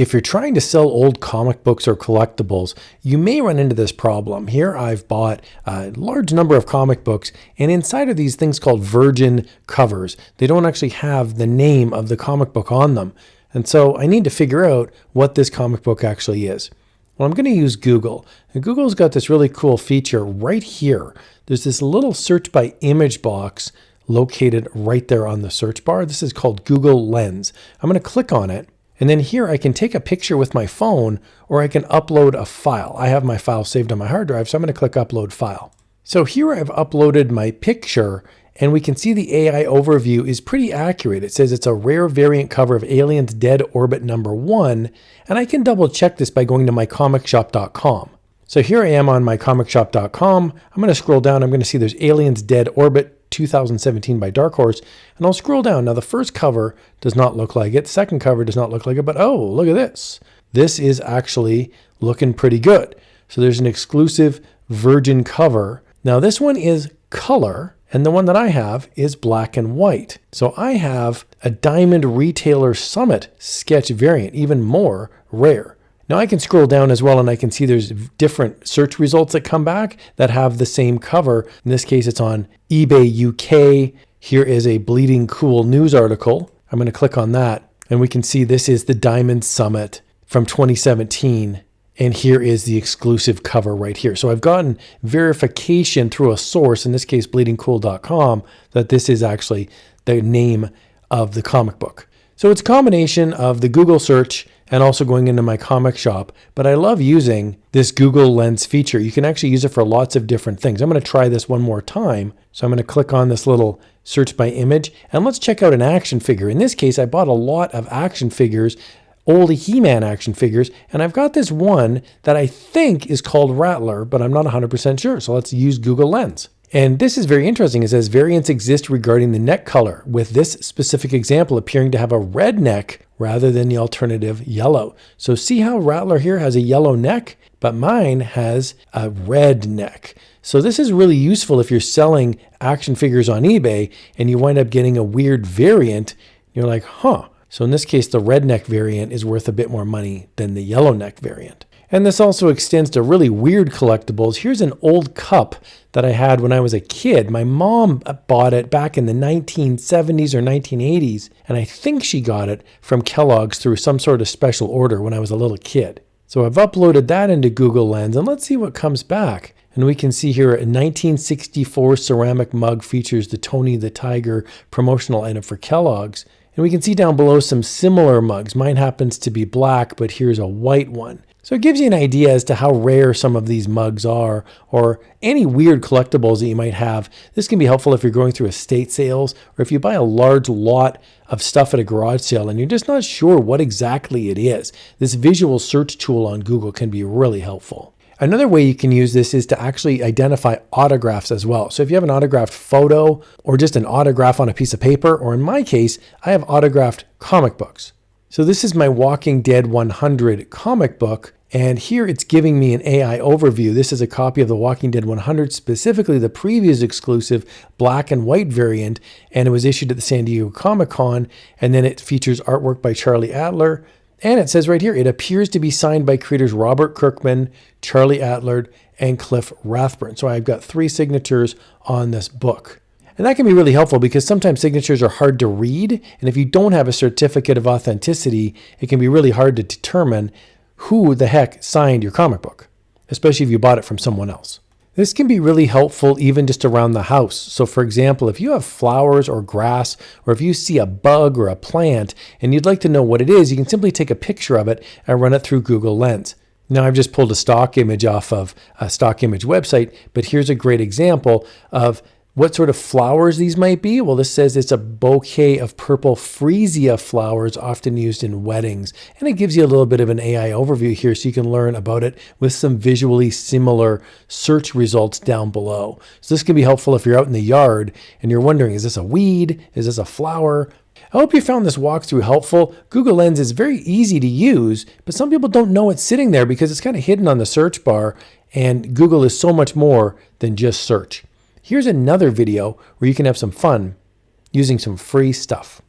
If you're trying to sell old comic books or collectibles, you may run into this problem. Here I've bought a large number of comic books, and inside are these things called virgin covers. They don't actually have the name of the comic book on them. And so I need to figure out what this comic book actually is. Well, I'm going to use Google. And Google's got this really cool feature right here. There's this little search by image box located right there on the search bar. This is called Google Lens. I'm going to click on it. And then here I can take a picture with my phone, or I can upload a file. I have my file saved on my hard drive, so I'm going to click Upload File. So here I've uploaded my picture, and we can see the AI overview is pretty accurate. It says it's a rare variant cover of Aliens Dead Orbit #1, and I can double check this by going to mycomicshop.com. So here I am on mycomicshop.com. I'm going to scroll down. I'm going to see there's Aliens Dead Orbit 2017 by Dark Horse, and I'll scroll down. Now the first cover does not look like it. Second cover does not look like it, but oh, look at this. This is actually looking pretty good. So there's an exclusive virgin cover. Now this one is color, and the one that I have is black and white. So I have a Diamond Retailer Summit sketch variant, even more rare. Now I can scroll down as well, and I can see there's different search results that come back that have the same cover. In this case, it's on eBay UK. Here is a Bleeding Cool news article. I'm going to click on that, and we can see this is the Diamond Summit from 2017. And here is the exclusive cover right here. So I've gotten verification through a source, in this case, bleedingcool.com, that this is actually the name of the comic book. So it's a combination of the Google search and also going into my comic shop. But I love using this Google Lens feature. You can actually use it for lots of different things. I'm going to try this one more time. So I'm going to click on this little search by image, and let's check out an action figure. In this case, I bought a lot of action figures, old He-Man action figures, and I've got this one that I think is called Rattler, but I'm not 100% sure. So let's use Google Lens. And this is very interesting. It says variants exist regarding the neck color, with this specific example appearing to have a red neck rather than the alternative yellow. So see how Rattler here has a yellow neck, but mine has a red neck. So this is really useful if you're selling action figures on eBay and you wind up getting a weird variant. You're like, huh. So in this case, the red neck variant is worth a bit more money than the yellow neck variant. And this also extends to really weird collectibles. Here's an old cup that I had when I was a kid. My mom bought it back in the 1970s or 1980s, and I think she got it from Kellogg's through some sort of special order when I was a little kid. So I've uploaded that into Google Lens, and let's see what comes back. And we can see here a 1964 ceramic mug features the Tony the Tiger promotional item for Kellogg's. And we can see down below some similar mugs. Mine happens to be black, but here's a white one. So it gives you an idea as to how rare some of these mugs are, or any weird collectibles that you might have. This can be helpful if you're going through estate sales, or if you buy a large lot of stuff at a garage sale and you're just not sure what exactly it is. This visual search tool on Google can be really helpful. Another way you can use this is to actually identify autographs as well. So if you have an autographed photo or just an autograph on a piece of paper, or in my case, I have autographed comic books. So this is my Walking Dead 100 comic book, and here it's giving me an AI overview. This is a copy of the Walking Dead 100, specifically the previous exclusive black and white variant, and it was issued at the San Diego Comic-Con, and then it features artwork by Charlie Adler, and it says right here, it appears to be signed by creators Robert Kirkman, Charlie Adler, and Cliff Rathburn. So I've got 3 signatures on this book. And that can be really helpful because sometimes signatures are hard to read. And if you don't have a certificate of authenticity, it can be really hard to determine who the heck signed your comic book, especially if you bought it from someone else. This can be really helpful even just around the house. So for example, if you have flowers or grass, or if you see a bug or a plant and you'd like to know what it is, you can simply take a picture of it and run it through Google Lens. Now I've just pulled a stock image off of a stock image website, but here's a great example of what sort of flowers these might be. Well, this says it's a bouquet of purple freesia flowers often used in weddings. And it gives you a little bit of an AI overview here so you can learn about it with some visually similar search results down below. So this can be helpful if you're out in the yard and you're wondering, is this a weed? Is this a flower? I hope you found this walkthrough helpful. Google Lens is very easy to use, but some people don't know it's sitting there because it's kind of hidden on the search bar, and Google is so much more than just search. Here's another video where you can have some fun using some free stuff.